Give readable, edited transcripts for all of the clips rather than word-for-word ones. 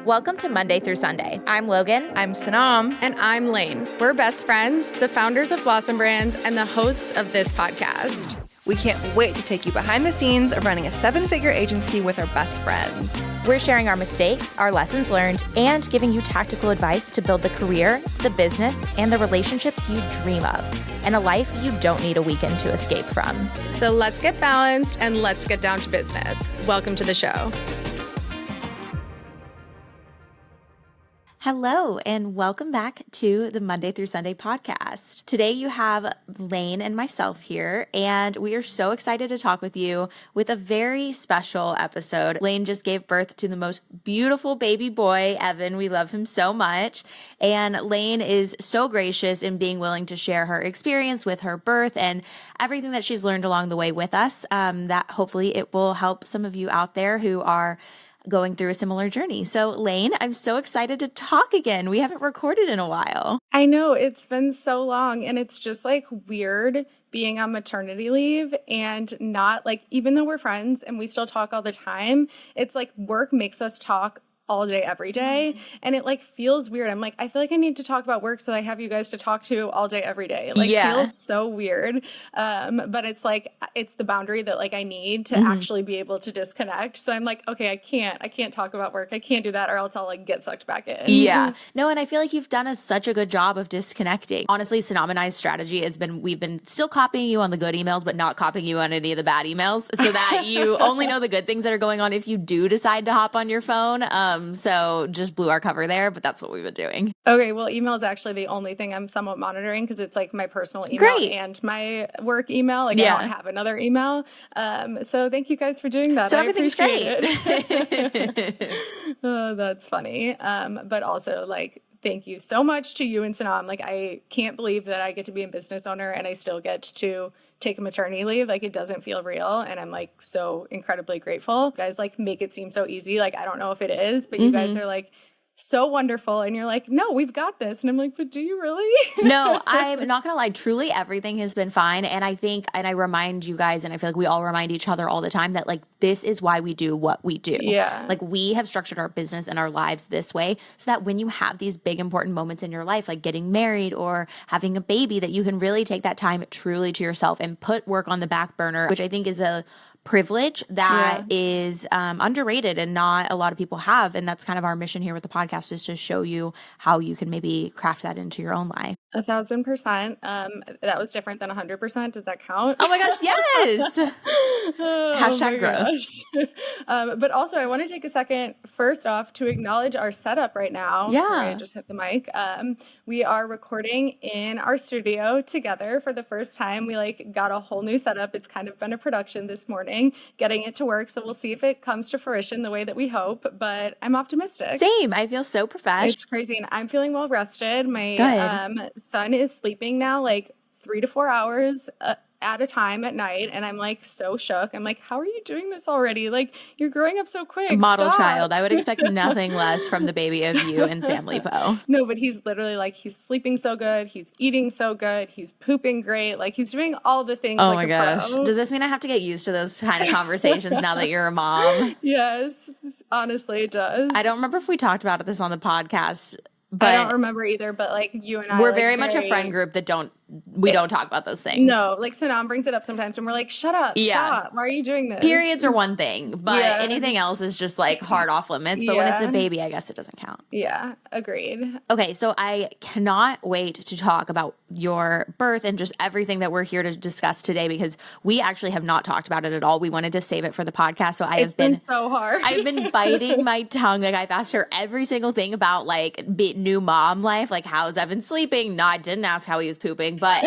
Welcome to Monday through Sunday. I'm Logan. I'm Sanam. And I'm Lane. We're best friends, the founders of Blossom Brands, and the hosts of this podcast. We can't wait to take you behind the scenes of running a 7-figure agency with our best friends. We're sharing our mistakes, our lessons learned, and giving you tactical advice to build the career, the business, and the relationships you dream of, and a life you don't need a weekend to escape from. So let's get balanced and let's get down to business. Welcome to the show. Hello, and welcome back to the Monday through Sunday podcast. Today you have Lane and myself here, and we are so excited to talk with you with a very special episode. Lane just gave birth to the most beautiful baby boy, Evan. We love him so much. And Lane is so gracious in being willing to share her experience with her birth and everything that she's learned along the way with us, that hopefully it will help some of you out there who are going through a similar journey. So Lane, I'm so excited to talk again. We haven't recorded in a while. I know, it's been so long, and it's just like weird being on maternity leave and not like, even though we're friends and we still talk all the time, it's like work makes us talk all day, every day. And it like feels weird. I'm like, I feel like I need to talk about work so I have you guys to talk to all day, every day. It like feels so weird. But it's like, it's the boundary that like I need to actually be able to disconnect. So I'm like, okay, I can't talk about work. I can't do that or else I'll like get sucked back in. Yeah. No, and I feel like you've done such a good job of disconnecting. Honestly, Sanam and I's strategy has been, we've been still copying you on the good emails, but not copying you on any of the bad emails so that you only know the good things that are going on if you do decide to hop on your phone. So just blew our cover there, but that's what we've been doing. Okay, well, email is actually the only thing I'm somewhat monitoring because it's like my personal email and my work email. Like I don't have another email. So thank you guys for doing that. So I everything's appreciate it. Oh, that's funny. But also like, thank you so much to you and Sanam. Like, I can't believe that I get to be a business owner and I still get to take a maternity leave. Like, it doesn't feel real. And I'm like so incredibly grateful. You guys like make it seem so easy. Like, I don't know if it is, but you guys are like so wonderful. And you're like, no, we've got this. And I'm like, but do you really? No, I'm not going to lie. Truly, everything has been fine. And I think, and I remind you guys, and I feel like we all remind each other all the time that like, this is why we do what we do. Yeah. Like we have structured our business and our lives this way so that when you have these big important moments in your life, like getting married or having a baby, that you can really take that time truly to yourself and put work on the back burner, which I think is a privilege that is underrated and not a lot of people have. And that's kind of our mission here with the podcast, is to show you how you can maybe craft that into your own life. 1,000%. That was different than 100%. Does that count? Oh my gosh, yes. Hashtag growth. But also I want to take a second, first off, to acknowledge our setup right now. Yeah. Sorry, I just hit the mic. We are recording in our studio together for the first time. We like got a whole new setup. It's kind of been a production this morning, getting it to work. So we'll see if it comes to fruition the way that we hope, but I'm optimistic. Same. I feel so professional. It's crazy. And I'm feeling well rested. My son is sleeping now like 3 to 4 hours at a time at night. And I'm like so shook. I'm like, how are you doing this already? Like, you're growing up so quick. Model Stop. child. I would expect nothing less from the baby of you and Sam Lepow. No, but he's literally like, he's sleeping so good. He's eating so good. He's pooping great. Like, he's doing all the things. Oh like my gosh. Pro. Does this mean I have to get used to those kind of conversations now that you're a mom? Yes, honestly, it does. I don't remember if we talked about this on the podcast, but I don't remember either, but like you and I, we're like, very much a friend group that don't talk about those things. No, like Sanam brings it up sometimes and we're like, shut up, stop. Why are you doing this? Periods are one thing, but anything else is just like hard off limits. But when it's a baby, I guess it doesn't count. Yeah, agreed. Okay, so I cannot wait to talk about your birth and just everything that we're here to discuss today, because we actually have not talked about it at all. We wanted to save it for the podcast. So it's been so hard. I've been biting my tongue. Like, I've asked her every single thing about like new mom life, like how's Evan sleeping? No, I didn't ask how he was pooping, but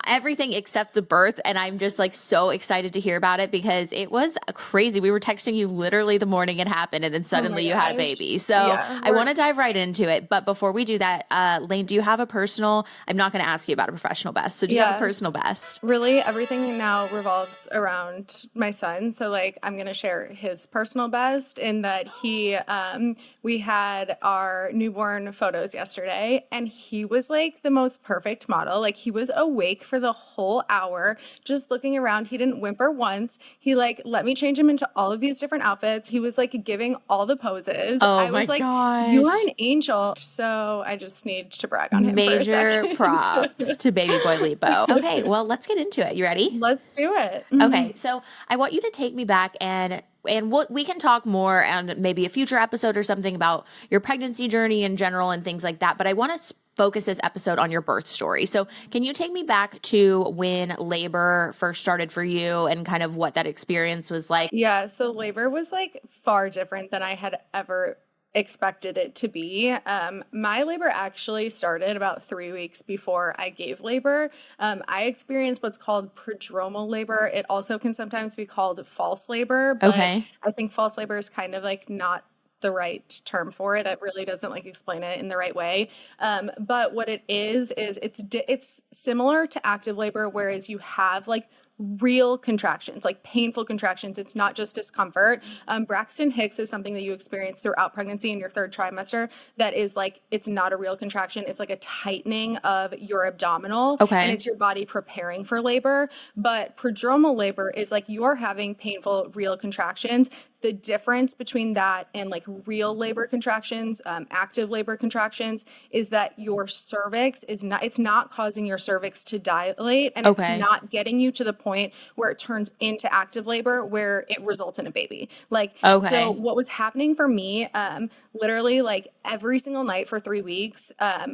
everything except the birth. And I'm just like so excited to hear about it because it was crazy. We were texting you literally the morning it happened, and then suddenly you had a baby. So I want to dive right into it. But before we do that, Lane, do you have a personal, I'm not going to ask you about a professional best. So do you have a personal best? Really, everything now revolves around my son. So like, I'm going to share his personal best in that we had our newborn photos yesterday, and he was like the most perfect model. will. Like he was awake for the whole hour, just looking around. He didn't whimper once. He like let me change him into all of these different outfits. He was like giving all the poses. Oh I was my like, gosh. you are an angel. So I just need to brag on him for a Major second. props to baby boy Lepow. Okay, well, let's get into it. You ready? Let's do it. Okay, so I want you to take me back and we can talk more on maybe a future episode or something about your pregnancy journey in general and things like that. But I want to focus this episode on your birth story. So can you take me back to when labor first started for you and kind of what that experience was like? Yeah, so labor was like far different than I had ever expected it to be. My labor actually started about 3 weeks before I gave labor. I experienced what's called prodromal labor. It also can sometimes be called false labor, but Okay. I think false labor is kind of like not the right term for it. That really doesn't like explain it in the right way. But what it is it's similar to active labor, whereas you have like real contractions, like painful contractions. It's not just discomfort. Braxton Hicks is something that you experience throughout pregnancy in your third trimester that is like, it's not a real contraction. It's like a tightening of your abdominal. Okay. And it's your body preparing for labor. But prodromal labor is like you're having painful real contractions. The difference between that and like real labor contractions, active labor contractions, is that your cervix it's not causing your cervix to dilate, and Okay. it's not getting you to the point where it turns into active labor where it results in a baby. Like, Okay. so what was happening for me, literally like every single night for 3 weeks,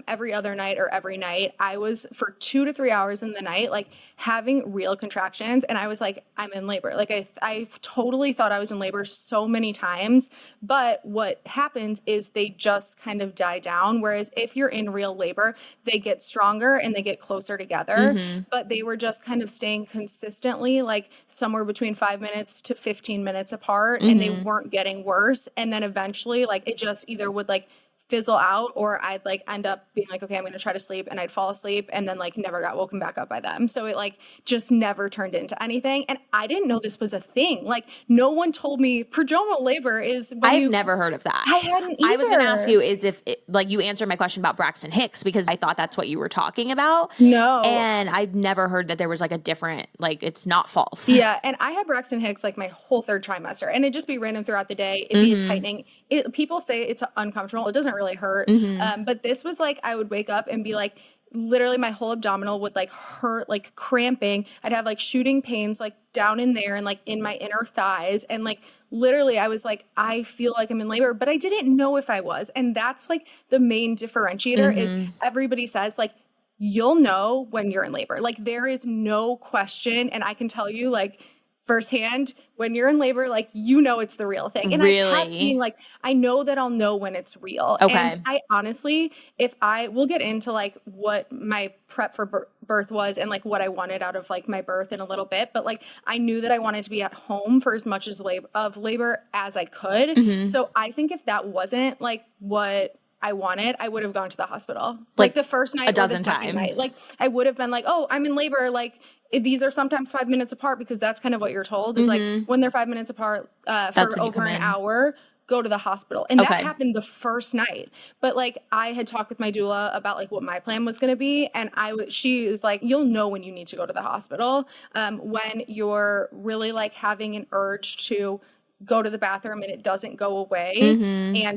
every other night or every night, I was for 2 to 3 hours in the night, like having real contractions. And I was like, I'm in labor. Like I totally thought I was in labor so many times, but what happens is they just kind of die down. Whereas if you're in real labor, they get stronger and they get closer together, but they were just kind of staying consistently like somewhere between 5 minutes to 15 minutes apart, and they weren't getting worse. And then eventually like it just either would like fizzle out, or I'd like end up being like, okay, I'm going to try to sleep, and I'd fall asleep and then like never got woken back up by them. So it like just never turned into anything. And I didn't know this was a thing. Like no one told me prodromal labor is when I've never heard of that. I hadn't either. I was going to ask you is if like you answered my question about Braxton Hicks because I thought that's what you were talking about. No. And I've never heard that there was like a different, like it's not false. Yeah. And I had Braxton Hicks like my whole third trimester, and it'd just be random throughout the day. It'd be a tightening. People say it's uncomfortable. It doesn't really hurt. But this was like, I would wake up and be like, literally my whole abdominal would like hurt, like cramping. I'd have like shooting pains like down in there and like in my inner thighs. And like literally I was like, I feel like I'm in labor, but I didn't know if I was. And that's like the main differentiator is everybody says like, you'll know when you're in labor. Like there is no question. And I can tell you like firsthand, when you're in labor, like, you know, it's the real thing. And Really? I kept being like, I know that I'll know when it's real. Okay. And I honestly, we'll get into like what my prep for birth was and like what I wanted out of like my birth in a little bit. But like, I knew that I wanted to be at home for as much as labor as I could. So I think if that wasn't like what I wanted, I would have gone to the hospital. Like the first night a dozen or the second night. times. Like I would have been like, oh, I'm in labor. Like these are sometimes 5 minutes apart, because that's kind of what you're told is like when they're 5 minutes apart for over an hour, go to the hospital. And that happened the first night. But like I had talked with my doula about like what my plan was going to be. And she is like, you'll know when you need to go to the hospital, when you're really like having an urge to go to the bathroom and it doesn't go away,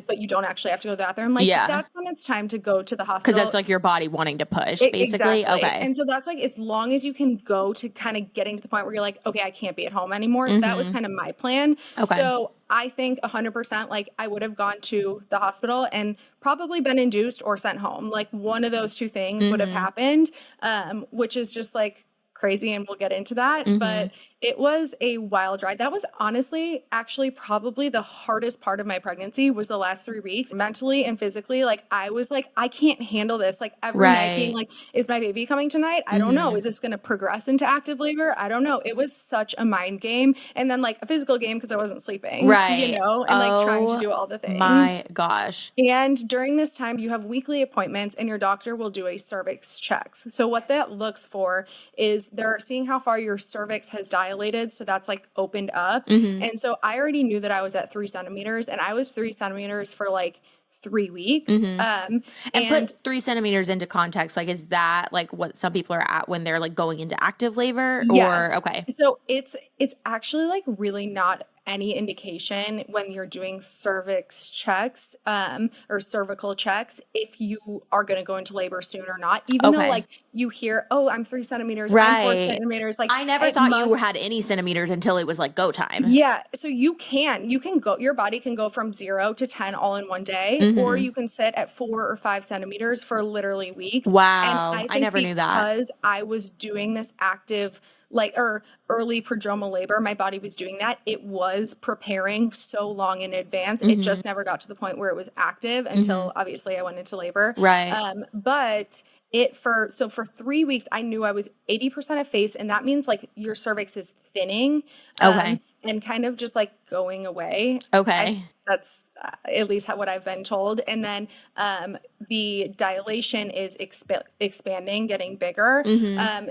but you don't actually have to go to the bathroom. Like that's when it's time to go to the hospital. Because that's like your body wanting to push, basically. Exactly. Okay. And so that's like, as long as you can go to kind of getting to the point where you're like, okay, I can't be at home anymore. That was kind of my plan. Okay. So I think 100% like I would have gone to the hospital and probably been induced or sent home. Like one of those two things would have happened, which is just like crazy, and we'll get into that. But it was a wild ride. That was honestly actually probably the hardest part of my pregnancy was the last 3 weeks, mentally and physically. Like I was like, I can't handle this. Like every night being like, is my baby coming tonight? I don't know. Is this going to progress into active labor? I don't know. It was such a mind game. And then like a physical game because I wasn't sleeping, you know, and like trying to do all the things. My gosh. And during this time, you have weekly appointments and your doctor will do a cervix check. So what that looks for is they're seeing how far your cervix has dilated dilated. So that's like opened up. And so I already knew that I was at 3 centimeters, and I was 3 centimeters for like 3 weeks. And put 3 centimeters into context. Like, is that like what some people are at when they're like going into active labor? Yes. Or, okay. So it's actually like really not any indication when you're doing cervix checks or cervical checks if you are going to go into labor soon or not, even though like you hear, oh, I'm 3 centimeters, I'm 4 centimeters. Like, I never thought you had any centimeters until it was like go time. Yeah. So you can go, your body can go from 0 to 10 all in one day, or you can sit at 4 or 5 centimeters for literally weeks. Wow. And I never knew that. Because I was doing this active early prodromal labor, my body was doing that. It was preparing so long in advance. It just never got to the point where it was active until obviously I went into labor. Right. But for 3 weeks, I knew I was 80% effaced, and that means like your cervix is thinning. And kind of just like going away. Okay. That's at least what I've been told. And then the dilation is expanding, getting bigger.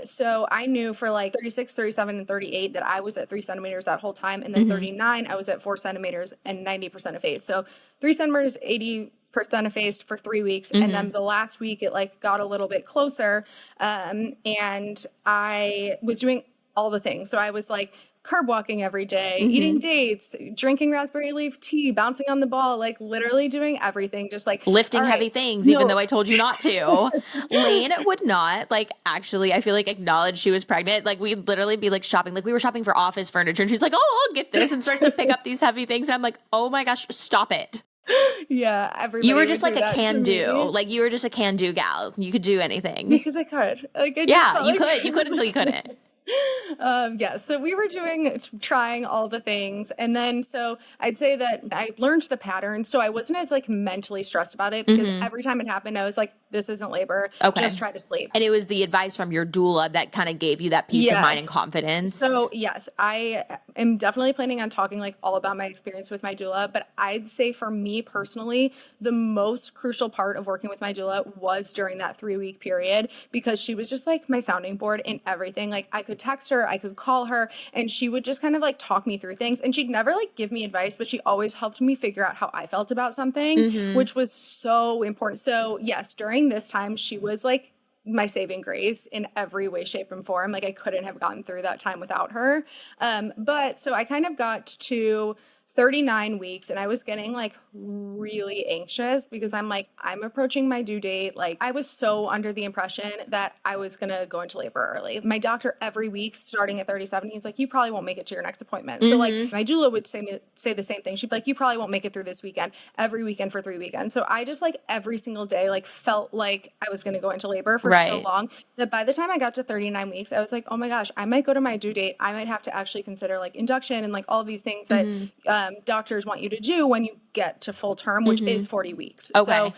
So I knew for like 36, 37, and 38 that I was at 3 centimeters that whole time. And then 39, I was at 4 centimeters and 90% effaced. So 3 centimeters, 80% effaced for 3 weeks. And then the last week it like got a little bit closer. And I was doing all the things. So I was like curb walking every day, eating dates, drinking raspberry leaf tea, bouncing on the ball, like literally doing everything, just like lifting heavy things, even though I told you not to. Lane would not like actually, I feel like, acknowledge she was pregnant. Like we'd literally be like shopping, like we were shopping for office furniture, and she's like, oh, I'll get this, and starts to pick up these heavy things. And I'm like, oh my gosh, stop it. Yeah, everybody. You were just like a can-do. Like you were just a can-do gal. You could do anything. Because I could. Like I just yeah, you could. You could until you couldn't. Yeah, so we were trying all the things. And then, so I'd say that I learned the pattern. So I wasn't as like mentally stressed about it because every time it happened, I was like, this isn't labor. Okay. Just try to sleep. And it was the advice from your doula that kind of gave you that peace of mind and confidence. So yes, I am definitely planning on talking like all about my experience with my doula, but I'd say for me personally, the most crucial part of working with my doula was during that 3-week period, because she was just like my sounding board in everything. Like I could text her, I could call her, and she would just kind of like talk me through things. And she'd never like give me advice, but she always helped me figure out how I felt about something, which was so important. So yes, during this time, she was like my saving grace in every way, shape, and form. Like I couldn't have gotten through that time without her. But so I kind of got to 39 weeks and I was getting like really anxious because I'm like, I'm approaching my due date. Like I was so under the impression that I was going to go into labor early. My doctor every week starting at 37, he's like, you probably won't make it to your next appointment. So like my doula would say the same thing. She'd be like, you probably won't make it through this weekend, every weekend for 3 weekends. So I just like every single day, like felt like I was going to go into labor for so long that by the time I got to 39 weeks, I was like, oh my gosh, I might go to my due date. I might have to actually consider like induction and like all these things that doctors want you to do when you get to full term, which is 40 weeks. Okay. So,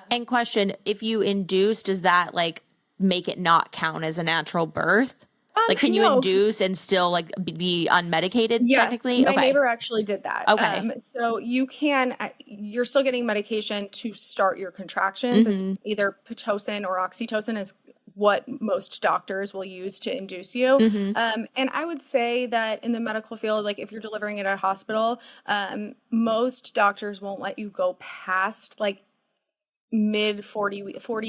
and question, if you induce, does that like make it not count as a natural birth? Like, can you induce and still like be unmedicated technically? My neighbor actually did that. Okay. So you're still getting medication to start your contractions. It's either Pitocin or oxytocin is what most doctors will use to induce you. And I would say that in the medical field, like if you're delivering at a hospital, most doctors won't let you go past like mid 40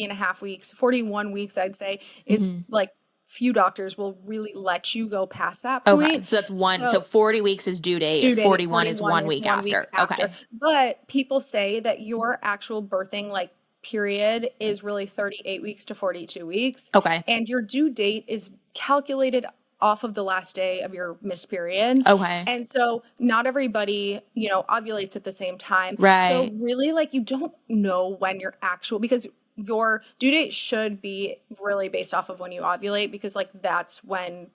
and a half weeks, 41 weeks, I'd say is like few doctors will really let you go past that point. Okay. So that's one. So 40 weeks is due date. 41 is 1 week after. Okay. But people say that your actual birthing like period is really 38 weeks to 42 weeks. Okay. And your due date is calculated off of the last day of your missed period. Okay. And so not everybody, ovulates at the same time. Right. So really like you don't know when your actual, because your due date should be really based off of when you ovulate, because like that's when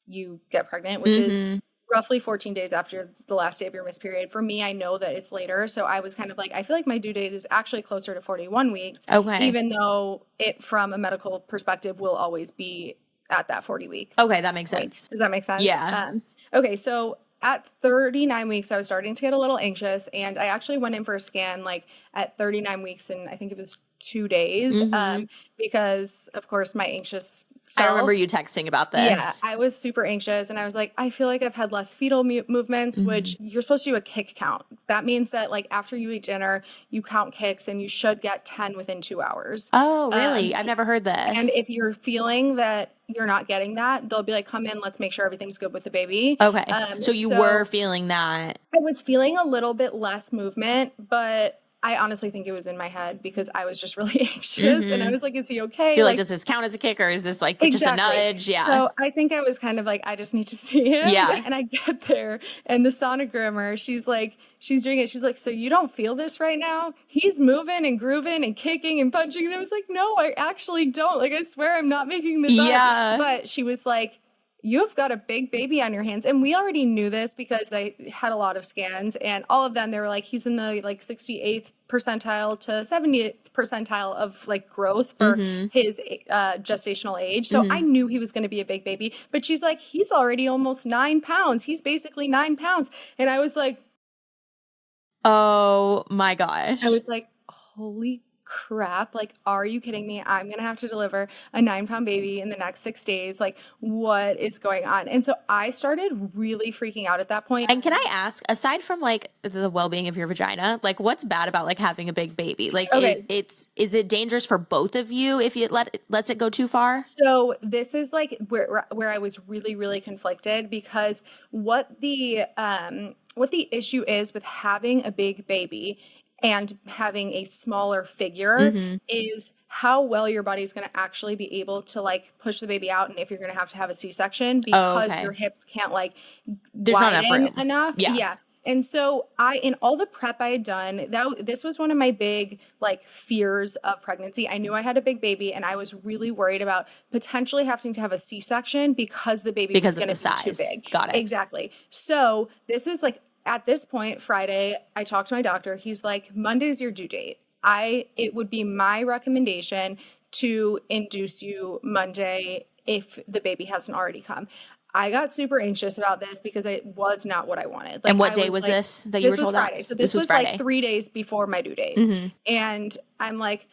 you get pregnant, which is roughly 14 days after the last day of your missed period. For me, I know that it's later. So I was kind of like, I feel like my due date is actually closer to 41 weeks. Okay. Even though it, from a medical perspective, will always be at that 40 week. Okay. That makes sense. Does that make sense? Yeah. Okay. So at 39 weeks, I was starting to get a little anxious, and I actually went in for a scan like at 39 weeks, and I think it was 2 days, because of course my anxious I remember you texting about this. Yeah, I was super anxious and I was like, I feel like I've had less fetal movements, which you're supposed to do a kick count. That means that like after you eat dinner, you count kicks and you should get 10 within 2 hours. Oh, really? I've never heard this. And if you're feeling that you're not getting that, they'll be like, come in, let's make sure everything's good with the baby. Okay. So you were feeling that. I was feeling a little bit less movement, but I honestly think it was in my head because I was just really anxious and I was like, is he okay? You're like, does this count as a kick or is this like just a nudge? Yeah. So I think I was kind of like, I just need to see him. Yeah. And I get there and the sonogrammer, she's doing it. She's like, so you don't feel this right now? He's moving and grooving and kicking and punching. And I was like, no, I actually don't. Like, I swear I'm not making this up. But she was like, you've got a big baby on your hands. And we already knew this because I had a lot of scans and all of them, they were like, he's in the like 68th percentile to 70th percentile of like growth for his gestational age. So I knew he was going to be a big baby, but she's like, he's already almost 9 pounds. He's basically 9 pounds. And I was like, oh my gosh. I was like, holy crap. Like, are you kidding me? I'm going to have to deliver a 9-pound baby in the next 6 days. Like, what is going on? And so I started really freaking out at that point. And can I ask, aside from like the well-being of your vagina, like what's bad about like having a big baby? Like, is it dangerous for both of you if it lets it go too far? So this is like where I was really, really conflicted because what the issue is with having a big baby and having a smaller figure is how well your body is going to actually be able to like push the baby out, and if you're going to have a C-section because your hips can't like widen enough. Yeah. And so in all the prep I had done, this was one of my big like fears of pregnancy. I knew I had a big baby and I was really worried about potentially having to have a C-section because the baby was going to be too big. Got it. Exactly. So this is like, at this point, Friday, I talked to my doctor. He's like, Monday's your due date. It would be my recommendation to induce you Monday if the baby hasn't already come. I got super anxious about this because it was not what I wanted. Like, and what day was this that you were told? This was Friday. So this was Friday. like 3 days before my due date. And I'm like,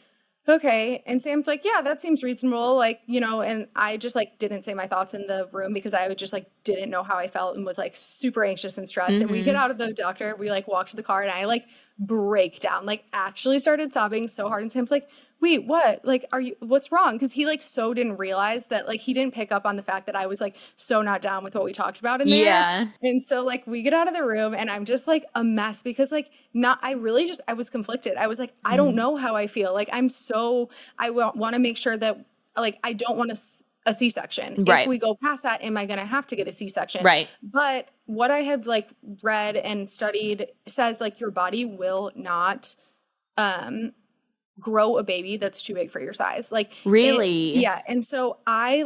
okay. And Sam's like, yeah, that seems reasonable. Like, you know, and I just like didn't say my thoughts in the room because I would just like didn't know how I felt and was like super anxious and stressed. And we get out of the doctor, we like walk to the car and I like break down, like actually started sobbing so hard. And Sam's like, wait, what? Like, what's wrong? Because he like so didn't realize that, like, he didn't pick up on the fact that I was like so not down with what we talked about in there. Yeah. And so like we get out of the room and I'm just like a mess because like I was conflicted. I was like, I don't know how I feel. Like I want to make sure that like, I don't want a C-section. Right. If we go past that, am I going to have to get a C-section? Right. But what I have like read and studied says like your body will not, grow a baby that's too big for your size. Like really? Yeah. And so I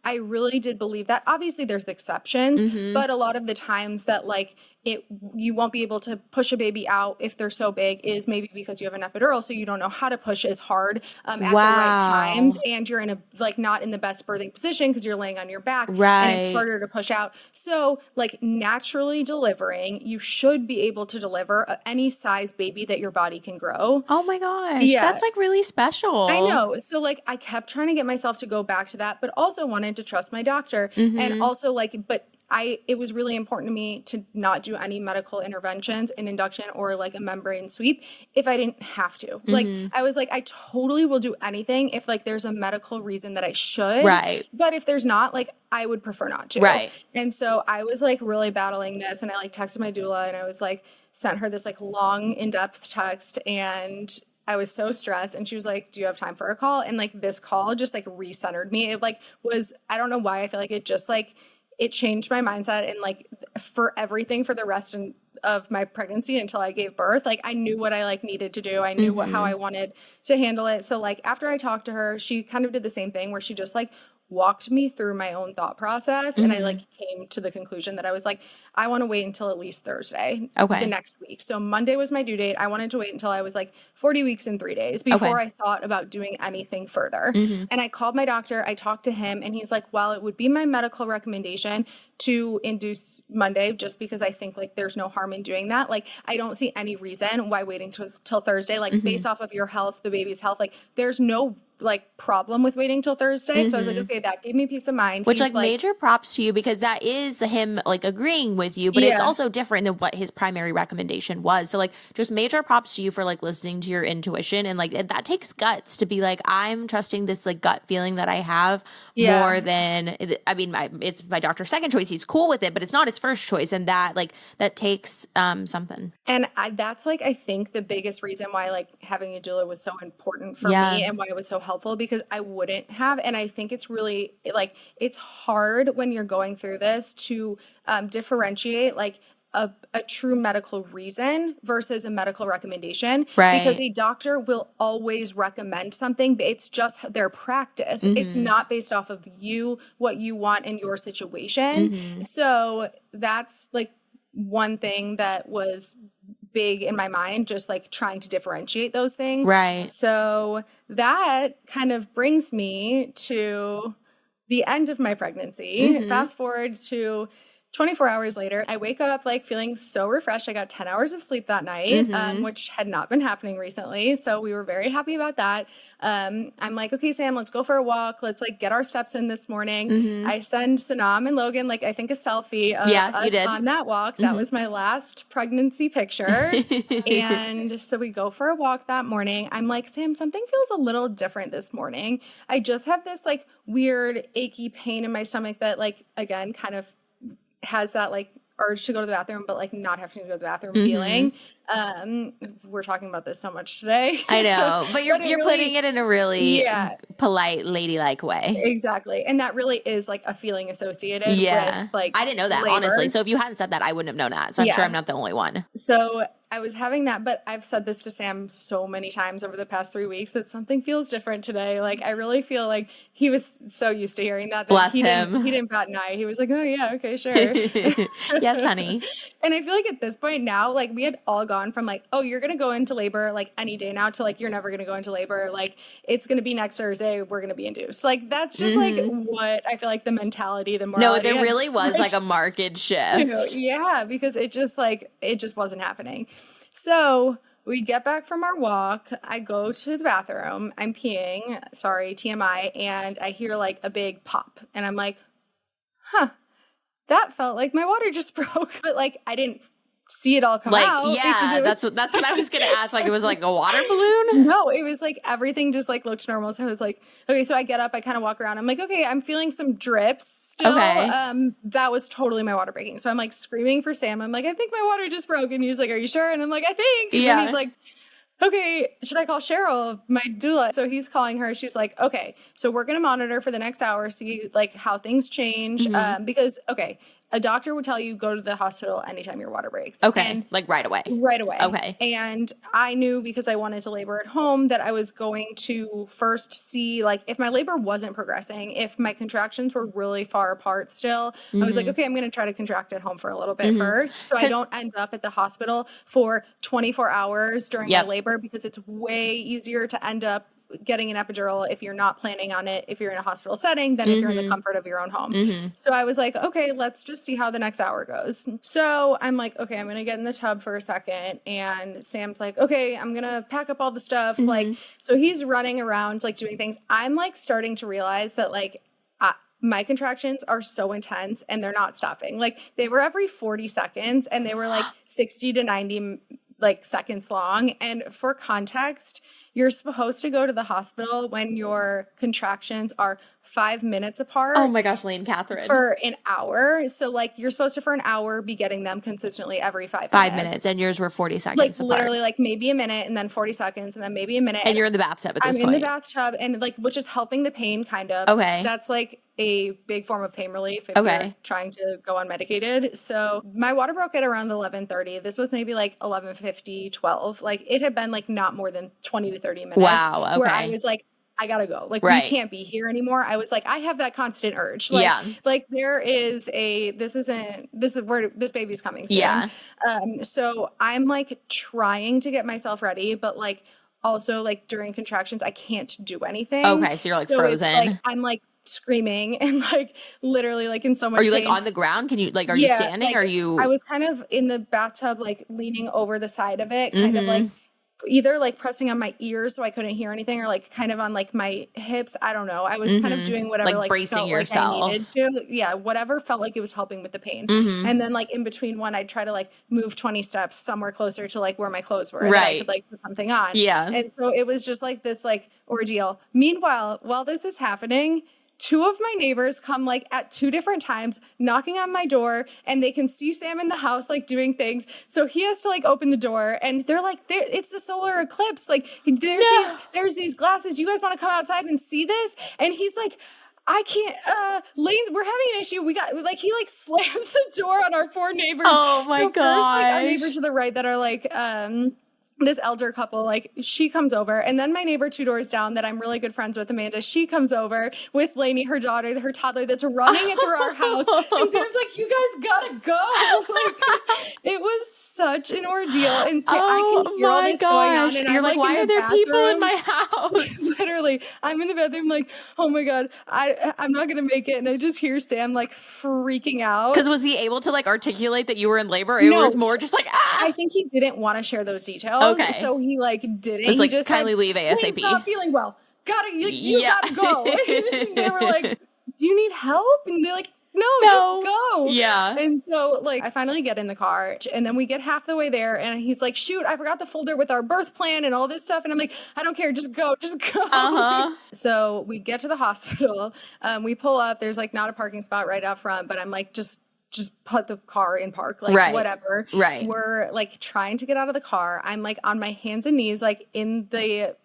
really did believe that. Obviously there's exceptions, but a lot of the times that like you won't be able to push a baby out if they're so big is maybe because you have an epidural, so you don't know how to push as hard at the right times, and you're in a like not in the best birthing position because you're laying on your back, and it's harder to push out. So like naturally delivering, you should be able to deliver any size baby that your body can grow. Oh my gosh, that's like really special. I know. So like I kept trying to get myself to go back to that, but also wanted to trust my doctor, and also like, it was really important to me to not do any medical interventions in induction or like a membrane sweep if I didn't have to. Like I was like, I totally will do anything if like there's a medical reason that I should. Right. But if there's not, like I would prefer not to. Right. And so I was like really battling this, and I like texted my doula and I was like, sent her this like long in-depth text, and I was so stressed, and she was like, do you have time for a call? And like this call just like recentered me. It like was, I don't know why, I feel like it just like, it changed my mindset and like for everything for the rest of my pregnancy until I gave birth. Like I knew what I like needed to do. I knew how I wanted to handle it. So like after I talked to her, she kind of did the same thing where she just like walked me through my own thought process. And I like came to the conclusion that I was like, I want to wait until at least Thursday, the next week. So Monday was my due date. I wanted to wait until I was like 40 weeks and 3 days before I thought about doing anything further. And I called my doctor, I talked to him, and he's like, well, it would be my medical recommendation to induce Monday, just because I think like there's no harm in doing that. Like I don't see any reason why waiting till Thursday, like based off of your health, the baby's health, like there's no like problem with waiting till Thursday. So I was like, okay, that gave me peace of mind. Which He's like major props to you, because that is him like agreeing with you, but it's also different than what his primary recommendation was. So like just major props to you for like listening to your intuition, and like that takes guts to be like, I'm trusting this like gut feeling that I have more than, I mean, it's my doctor's second choice. He's cool with it, but it's not his first choice. And that like, that takes something. And that's like, I think the biggest reason why like having a doula was so important for me and why it was so helpful, because I wouldn't have. And I think it's really like, it's hard when you're going through this to differentiate like a true medical reason versus a medical recommendation. Right. Because a doctor will always recommend something, but it's just their practice. It's not based off of you, what you want in your situation. So that's like one thing that was big in my mind, just like trying to differentiate those things. Right. So that kind of brings me to the end of my pregnancy. Fast forward to 24 hours later, I wake up like feeling so refreshed. I got 10 hours of sleep that night, which had not been happening recently. So we were very happy about that. I'm like, okay, Sam, let's go for a walk. Let's like get our steps in this morning. I send Sanam and Logan, like I think a selfie of us on that walk. That was my last pregnancy picture. And so we go for a walk that morning. I'm like, Sam, something feels a little different this morning. I just have this like weird achy pain in my stomach that like, again, kind of has that like urge to go to the bathroom, but like not having to go to the bathroom feeling. We're talking about this so much today. I know, but you're really, putting it in a really polite, ladylike way. Exactly. And that really is like a feeling associated with like, I didn't know that, labor. honestly. So if you hadn't said that, I wouldn't have known that. So I'm sure I'm not the only one. So I was having that, but I've said this to Sam so many times over the past 3 weeks that something feels different today. Like I really feel like he was so used to hearing that. Bless him. He didn't bat an eye. He was like, oh yeah, okay, sure. Yes, honey. And I feel like at this point now, like we had all gone from like, oh, you're going to go into labor like any day now to like, you're never going to go into labor. Like it's going to be next Thursday. We're going to be induced. Like that's just like what I feel like the mentality, the morality. No, there really was like a marked shift. Yeah, because it just wasn't happening. So we get back from our walk. I go to the bathroom. I'm peeing. Sorry, TMI. And I hear like a big pop. And I'm like, huh, that felt like my water just broke. But like I didn't see it all come out. Yeah, that's what I was going to ask. Like it was like a water balloon? No, it was like everything just like looked normal. So I was like, okay, so I get up, I kind of walk around. I'm like, okay, I'm feeling some drips still. Okay. That was totally my water breaking. So I'm like screaming for Sam. I'm like, I think my water just broke. And he's like, are you sure? And I'm like, I think. And then he's like, okay, should I call Cheryl, my doula? So he's calling her. She's like, okay, so we're going to monitor for the next hour, see like how things change. Because, okay, a doctor would tell you go to the hospital anytime your water breaks. Okay, and like right away. Right away. Okay. And I knew because I wanted to labor at home that I was going to first see like if my labor wasn't progressing, if my contractions were really far apart still, I was like, okay, I'm going to try to contract at home for a little bit first. So I don't end up at the hospital for 24 hours during my labor, because it's way easier to end up getting an epidural if you're not planning on it, if you're in a hospital setting, than if you're in the comfort of your own home. So I was like, okay, let's just see how the next hour goes. So I'm like, okay, I'm going to get in the tub for a second. And Sam's like, okay, I'm going to pack up all the stuff. Like, so he's running around, like doing things. I'm like starting to realize that like, my contractions are so intense and they're not stopping. Like they were every 40 seconds and they were like 60 to 90 like seconds long. And for context, you're supposed to go to the hospital when your contractions are 5 minutes apart. Oh my gosh, Lane, Catherine. For an hour. So like you're supposed to for an hour be getting them consistently every 5 minutes. 5 minutes. And yours were 40 seconds like apart. Literally like maybe a minute and then 40 seconds and then maybe a minute. And you're in the bathtub at this point. I'm in the bathtub and like, which is helping the pain kind of. Okay. That's like a big form of pain relief if you're trying to go unmedicated. So my water broke at around 11:30. This was maybe like 11:50, 12. Like it had been like not more than 20 to 30 minutes. Wow. Okay. Where I was like, I gotta go. Like we can't be here anymore. I was like, I have that constant urge. Like, like there is this is where this baby's coming soon. Yeah. So I'm like trying to get myself ready, but like also like during contractions, I can't do anything. Okay. So you're like frozen. It's like, I'm like screaming and like literally like in so much pain. Are you pain. like on the ground? Can you like, are you standing? Like, are you? I was kind of in the bathtub, like leaning over the side of it, kind of like either like pressing on my ears so I couldn't hear anything, or like kind of on like my hips. I don't know. I was kind of doing whatever like bracing felt yourself. like I needed to. Yeah, whatever felt like it was helping with the pain. And then like in between one, I'd try to like move 20 steps somewhere closer to like where my clothes were. And then I could like put something on. Yeah. And so it was just like this like ordeal. Meanwhile, while this is happening, two of my neighbors come like at two different times knocking on my door, and they can see Sam in the house like doing things. So he has to like open the door, and they're like, it's the solar eclipse. Like there's these glasses. You guys want to come outside and see this? And he's like, I can't, Lane, we're having an issue. We got like, he like slams the door on our poor neighbors. Oh my so gosh. First, like our neighbor to the right that are like, this elder couple, like she comes over, and then my neighbor two doors down that I'm really good friends with, Amanda, she comes over with Lainey, her daughter, her toddler that's running it through our house. And Sam's like, you guys gotta go. Like, it was such an ordeal. And so I can hear all this going on. And you're I'm like, why in are the there people in bathroom. my house? Literally, I'm in the bathroom like, oh my God, I'm not gonna make it. And I just hear Sam like freaking out. Because was he able to like articulate that you were in labor? Or it was more just like, I think he didn't want to share those details. Okay. So he like didn't. It was like, he just kindly leave ASAP. Lane's not feeling well. You gotta go. And they were like, do you need help? And they're like, no, just go. Yeah. And so like I finally get in the car, and then we get half the way there, and he's like, shoot, I forgot the folder with our birth plan and all this stuff. And I'm like, I don't care, just go. So we get to the hospital. We pull up. There's like not a parking spot right out front, but I'm like, just put the car in park, like whatever. Right. We're like trying to get out of the car. I'm like on my hands and knees, like in the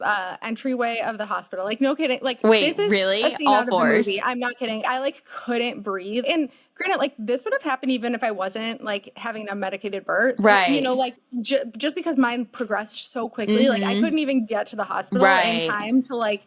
entryway of the hospital. Like, no kidding. Like, wait, this is really? a scene All out fours? of the movie. I'm not kidding. I like couldn't breathe. And granted, like this would have happened even if I wasn't like having a medicated birth. Right. You know, like just because mine progressed so quickly, like I couldn't even get to the hospital in time to like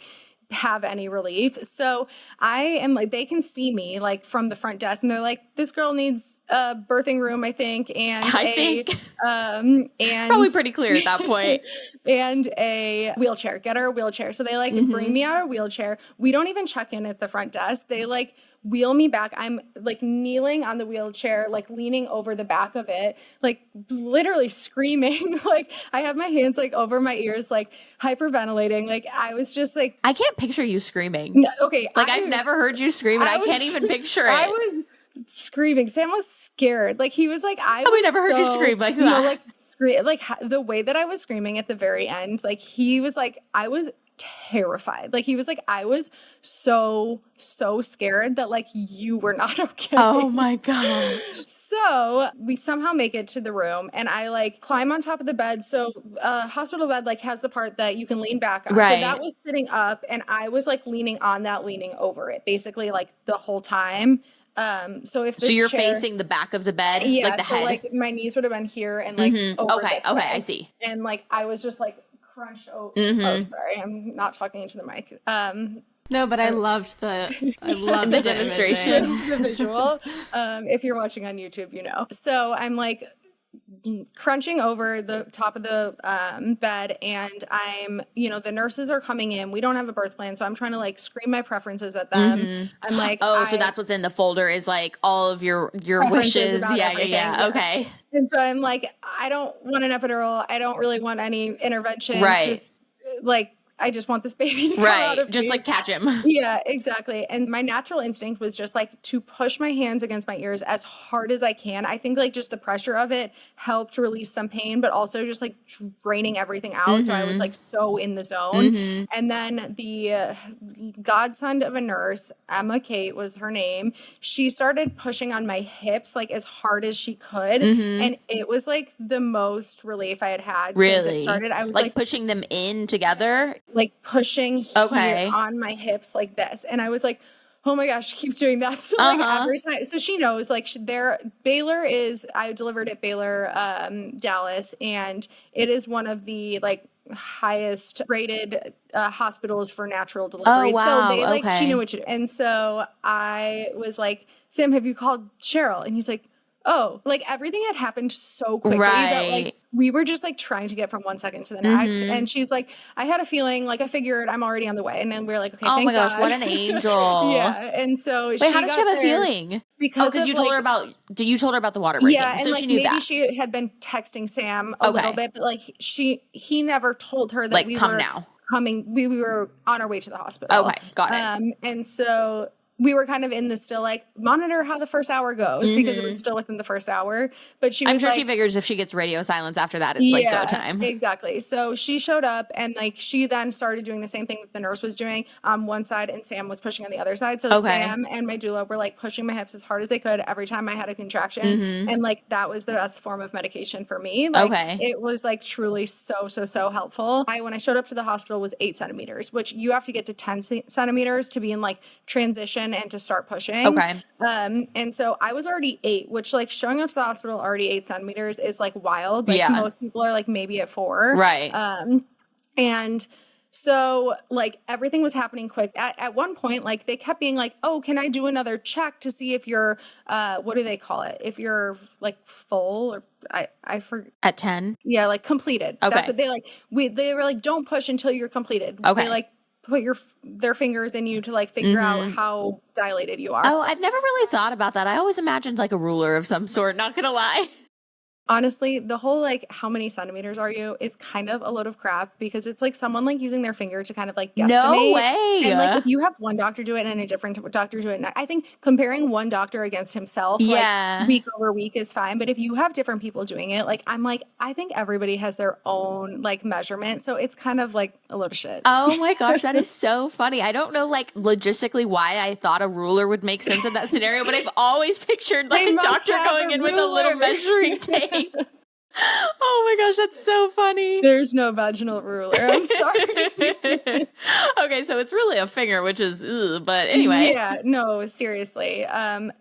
have any relief. So I am like, they can see me like from the front desk, and they're like, this girl needs a birthing room, I think. And and it's probably pretty clear at that point. And a wheelchair, get her a wheelchair. So they like bring me out a wheelchair. We don't even check in at the front desk. They like wheel me back. I'm like kneeling on the wheelchair, like leaning over the back of it, like literally screaming. Like I have my hands like over my ears, like hyperventilating. Like I was just like, I can't picture you screaming. No, okay. Like I've never heard you scream, and I can't even picture it. I was screaming. Sam was scared. Like he was like, we never heard you scream like that. Like the way that I was screaming at the very end, like he was like, I was terrified. Like he was like, I was so scared that like you were not okay. Oh my God. So we somehow make it to the room, and I like climb on top of the bed. So hospital bed like has the part that you can lean back on. Right. So that was sitting up, and I was like leaning on that, leaning over it basically like the whole time. So you're facing the back of the bed, yeah, like the head. Like my knees would have been here and like over this way. I see. And like I was just like crunched over. Oh, sorry, I'm not talking into the mic. No, but I loved the demonstration, the visual. If you're watching on YouTube, you know. So I'm like crunching over the top of the bed, and I'm, you know, the nurses are coming in. We don't have a birth plan, so I'm trying to like scream my preferences at them. I'm like, so that's what's in the folder is like all of your wishes. Yeah. Yes. Okay. And so I'm like, I don't want an epidural. I don't really want any intervention. Right. Just like, I just want this baby to come out of just me. like catch him. Yeah, exactly. And my natural instinct was just like to push my hands against my ears as hard as I can. I think like just the pressure of it helped release some pain, but also just like draining everything out. So I was like so in the zone. And then the godson of a nurse, Emma Kate was her name. She started pushing on my hips like as hard as she could. And it was like the most relief I had had since it started. I was like pushing them in together. Like pushing here on my hips like this. And I was like, oh my gosh, keep doing that. So like every time, so she knows like I delivered at Baylor, Dallas, and it is one of the like highest rated hospitals for natural delivery. Oh, wow. So they like, she knew what to do. And so I was like, Sam, have you called Cheryl? And he's like, oh, like everything had happened so quickly that like we were just like trying to get from one second to the next. And she's like, I had a feeling, like I figured I'm already on the way. And then we were like, okay, Oh thank my gosh, God. what an angel. Yeah. And so Wait, how did she have a feeling? Because you told her about the water breaking. Yeah, and so like she knew maybe that. she had been texting Sam a little bit, but like he never told her that Like, we come were now. coming. We were on our way to the hospital. Okay, got it. And so we were kind of in the still like monitor how the first hour goes because it was still within the first hour. But she was I'm sure like, she figures if she gets radio silence after that, it's like go time. Exactly. So she showed up and like she then started doing the same thing that the nurse was doing on one side and Sam was pushing on the other side. So Sam and my doula were like pushing my hips as hard as they could every time I had a contraction. And like that was the best form of medication for me. Like it was like truly so helpful. When I showed up to the hospital was 8 centimeters, which you have to get to 10 centimeters to be in like transition and to start pushing. Okay. And so I was already 8, which like showing up to the hospital already 8 centimeters is like wild. Like most people are like maybe at 4. Right. And so like everything was happening quick. At one point, like they kept being like, oh, can I do another check to see if you're, what do they call it? If you're like full or I forget. At 10? Yeah. Like completed. Okay. That's what they like. They were like, don't push until you're completed. Okay. They like put their fingers in you to like figure out how dilated you are. Oh, I've never really thought about that. I always imagined like a ruler of some sort, not gonna lie. Honestly, the whole like how many centimeters are you? It's kind of a load of crap because it's like someone like using their finger to kind of like guesstimate. No way. And like if you have one doctor do it and a different doctor do it, I think comparing one doctor against himself like week over week is fine. But if you have different people doing it, like I'm like, I think everybody has their own like measurement. So it's kind of like a load of shit. Oh my gosh, that is so funny. I don't know like logistically why I thought a ruler would make sense in that scenario, but I've always pictured like a doctor going in with a little measuring tape. Oh my gosh, that's so funny. There's no vaginal ruler. I'm sorry. Okay, so it's really a finger, which is, but anyway. Yeah, no, seriously.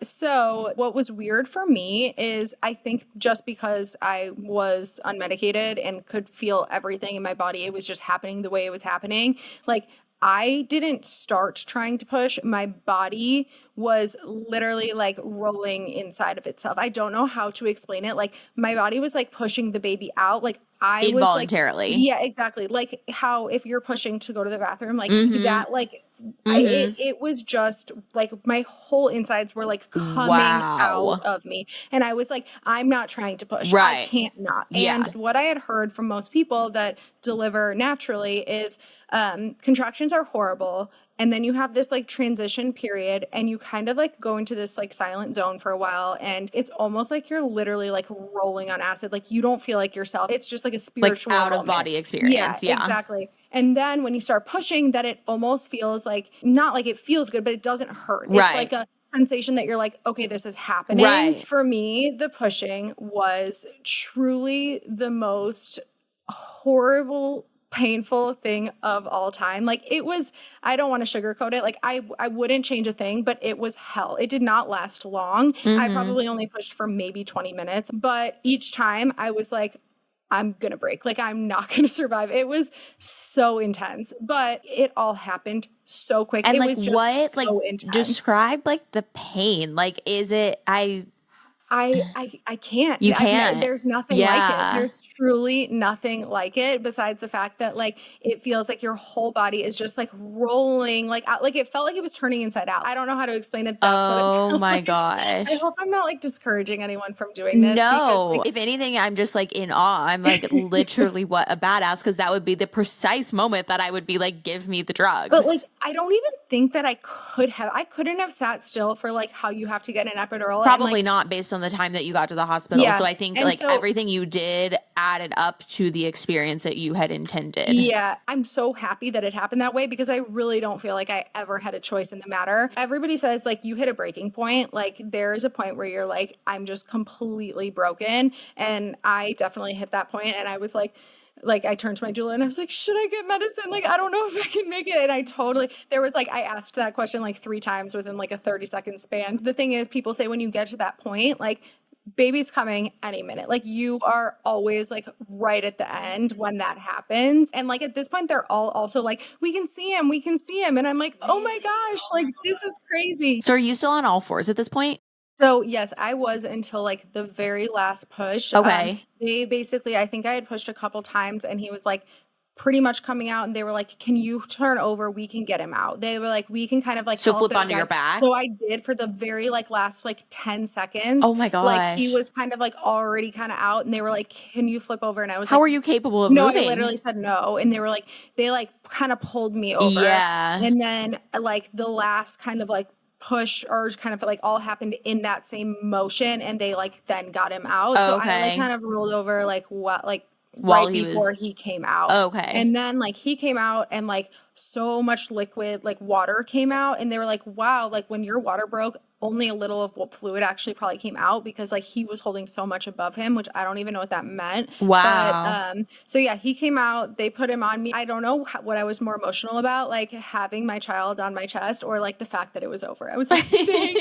So what was weird for me is I think just because I was unmedicated and could feel everything in my body, it was just happening the way it was happening. Like I didn't start trying to push. My body was literally like rolling inside of itself. I don't know how to explain it. Like my body was like pushing the baby out. Like I was like, yeah, exactly. Like how if you're pushing to go to the bathroom, like that, like it was just like my whole insides were like coming out of me. And I was like, I'm not trying to push. I can't not. And what I had heard from most people that deliver naturally is contractions are horrible. And then you have this like transition period and you kind of like go into this like silent zone for a while. And it's almost like you're literally like rolling on acid. Like you don't feel like yourself. It's just like a spiritual like out of body experience. Yeah, exactly. And then when you start pushing that it almost feels like, not like it feels good, but it doesn't hurt. It's like a sensation that you're like, okay, this is happening. For me, the pushing was truly the most horrible, painful thing of all time. Like it was, I don't want to sugarcoat it. Like I wouldn't change a thing, but it was hell. It did not last long. I probably only pushed for maybe 20 minutes, but each time I was like, I'm going to break. Like I'm not going to survive. It was so intense, but it all happened so quick. And it like was just what, so like intense. Describe like the pain. Like, is it, I can't. You can't. There's nothing like it. There's truly nothing like it besides the fact that like it feels like your whole body is just like rolling like it felt like it was turning inside out. I don't know how to explain it. That's what it felt Oh my like. gosh. I hope I'm not like discouraging anyone from doing this. No, because, like, if anything, I'm just like in awe. I'm like literally what a badass, because that would be the precise moment that I would be like, give me the drugs. But like, I don't even think that I couldn't have sat still for like how you have to get an epidural. Probably and, like, not based on the time that you got to the hospital. Yeah. So I think And like so- everything you did added up to the experience that you had intended. Yeah, I'm so happy that it happened that way because I really don't feel like I ever had a choice in the matter. Everybody says like you hit a breaking point. Like there is a point where you're like, I'm just completely broken. And I definitely hit that point. And I was like I turned to my doula and I was like, should I get medicine? Like, I don't know if I can make it. And I asked that question like 3 times within like a 30-second span. The thing is, people say when you get to that point, like baby's coming any minute. Like you are always like right at the end when that happens. And like at this point, they're all also like, we can see him. And I'm like, oh my gosh, like this is crazy. So are you still on all fours at this point? So yes, I was until like the very last push. Okay. They basically, I think I had pushed a couple times and he was like pretty much coming out and they were like, can you turn over? We can get him out. They were like, we can kind of like So help flip him onto your guide. back? So I did for the very like last like 10 seconds. Oh my Like he gosh. was kind of like already kind of out and they were like, can you flip over? And I was How like, are you capable of no, moving? I literally said no. And they were like, they like kind of pulled me over. Yeah. And then like the last kind of like push or kind of like all happened in that same motion and they like then got him out. So I like Okay. kind of rolled over like what like While right he before was- he came out. Okay. And then like he came out and like so much liquid like water came out and they were like, wow, like when your water broke, only a little of fluid actually probably came out because like he was holding so much above him, which I don't even know what that meant. Wow. But so yeah, he came out, they put him on me. I don't know what I was more emotional about, like having my child on my chest or like the fact that it was over. I was like, thank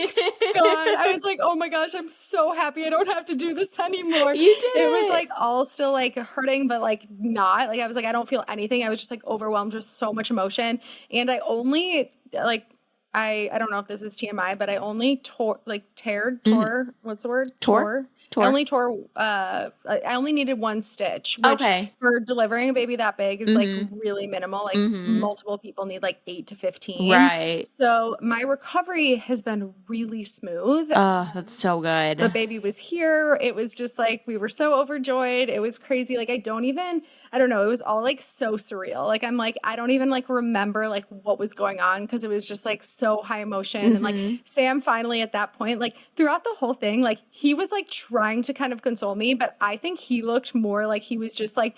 God. I was like, oh my gosh, I'm so happy I don't have to do this anymore. You did It was it. like all still like hurting, but like not. Like I was like, I don't feel anything. I was just like overwhelmed with so much emotion. And I only like I don't know if this is TMI, but I only tore, what's the word? Tore? I only tore, I only needed one stitch, which Okay. for delivering a baby that big is like really minimal. Like multiple people need like 8 to 15. Right. So my recovery has been really smooth. Oh, that's so good. The baby was here. It was just like, we were so overjoyed. It was crazy. Like, I don't know. It was all like so surreal. Like, I'm like, I don't even like remember like what was going on because it was just like so high emotion. And like Sam finally at that point, like throughout the whole thing, like he was like trying to kind of console me, but I think he looked more like he was just like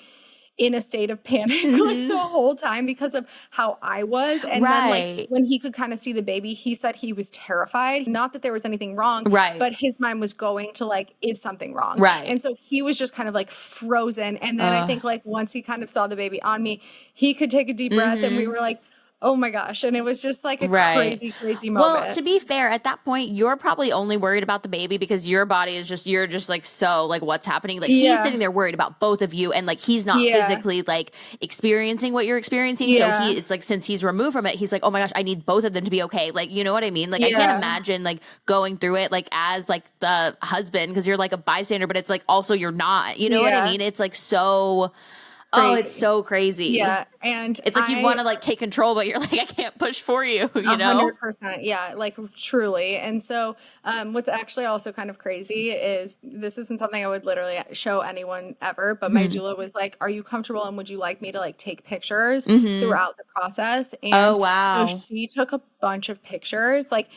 in a state of panic like the whole time because of how I was. And then like when he could kind of see the baby, he said he was terrified. Not that there was anything wrong, Right. but his mind was going to like, is something wrong? Right. And so he was just kind of like frozen. And then I think like once he kind of saw the baby on me, he could take a deep breath and we were like, oh my gosh. And it was just like a crazy, crazy moment. Well, to be fair, at that point, you're probably only worried about the baby because your body is just, you're just like, so like what's happening? Like he's sitting there worried about both of you and like he's not physically like experiencing what you're experiencing. So it's like, since he's removed from it, he's like, oh my gosh, I need both of them to be okay. Like, you know what I mean? Like I can't imagine like going through it like as like the husband because you're like a bystander, but it's like also you're not, you know what I mean? It's like so... Crazy. Oh, it's so crazy. Yeah. And it's like you want to like take control, but you're like, I can't push for you, you know? 100%. Yeah. Like truly. And so what's actually also kind of crazy is this isn't something I would literally show anyone ever, but my doula was like, are you comfortable and would you like me to like take pictures throughout the process? And oh, wow. so she took a bunch of pictures like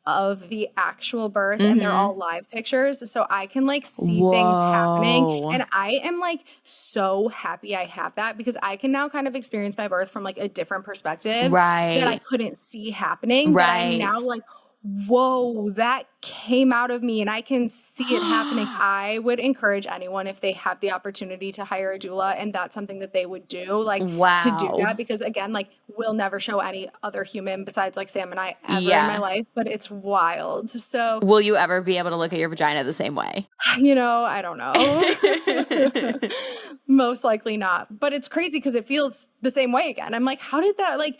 of the actual birth and they're all live pictures so I can like see things happening and I am like so happy I have that because I can now kind of experience my birth from like a different perspective that I couldn't see happening that I'm now like whoa, that came out of me and I can see it happening. I would encourage anyone if they have the opportunity to hire a doula and that's something that they would do, like to do that because again, like we'll never show any other human besides like Sam and I ever in my life, but it's wild. So will you ever be able to look at your vagina the same way? You know, I don't know. Most likely not. But it's crazy because it feels the same way again. I'm like, how did that like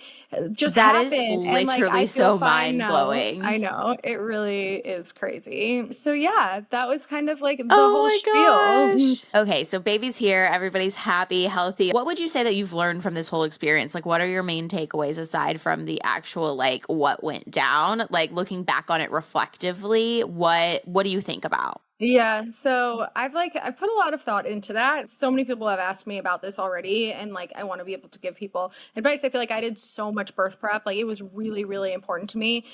just happen? That is literally and, like, I so feel fine mind-blowing. now. I know. It really is crazy. So yeah, that was kind of like the whole spiel. Okay, so baby's here. Everybody's happy, healthy. What would you say that you've learned from this whole experience? Like, what are your main takeaways aside from the actual, like, what went down? Like, looking back on it reflectively, what do you think about? Yeah, so I've put a lot of thought into that. So many people have asked me about this already, and like I want to be able to give people advice. I feel like I did so much birth prep, like it was really, really important to me.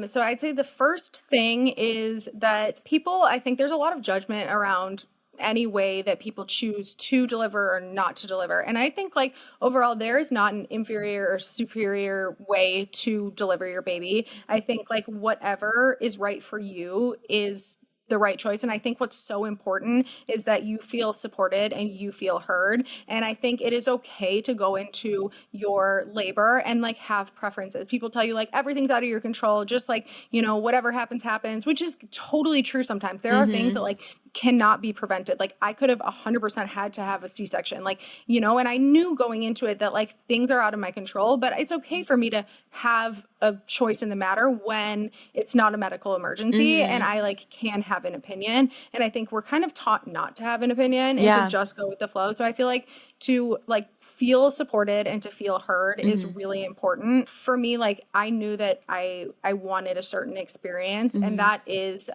So I'd say the first thing is that I think there's a lot of judgment around any way that people choose to deliver or not to deliver. And I think like overall, there is not an inferior or superior way to deliver your baby. I think like whatever is right for you is the right choice. And I think what's so important is that you feel supported and you feel heard. And I think it is okay to go into your labor and like have preferences. People tell you like everything's out of your control, just like, you know, whatever happens, happens, which is totally true sometimes. There are things that like cannot be prevented. Like I could have 100% had to have a C-section, like, you know, and I knew going into it that like things are out of my control, but it's okay for me to have a choice in the matter when it's not a medical emergency and I like can have an opinion. And I think we're kind of taught not to have an opinion and to just go with the flow. So I feel like to like feel supported and to feel heard is really important for me. Like I knew that I wanted a certain experience and that is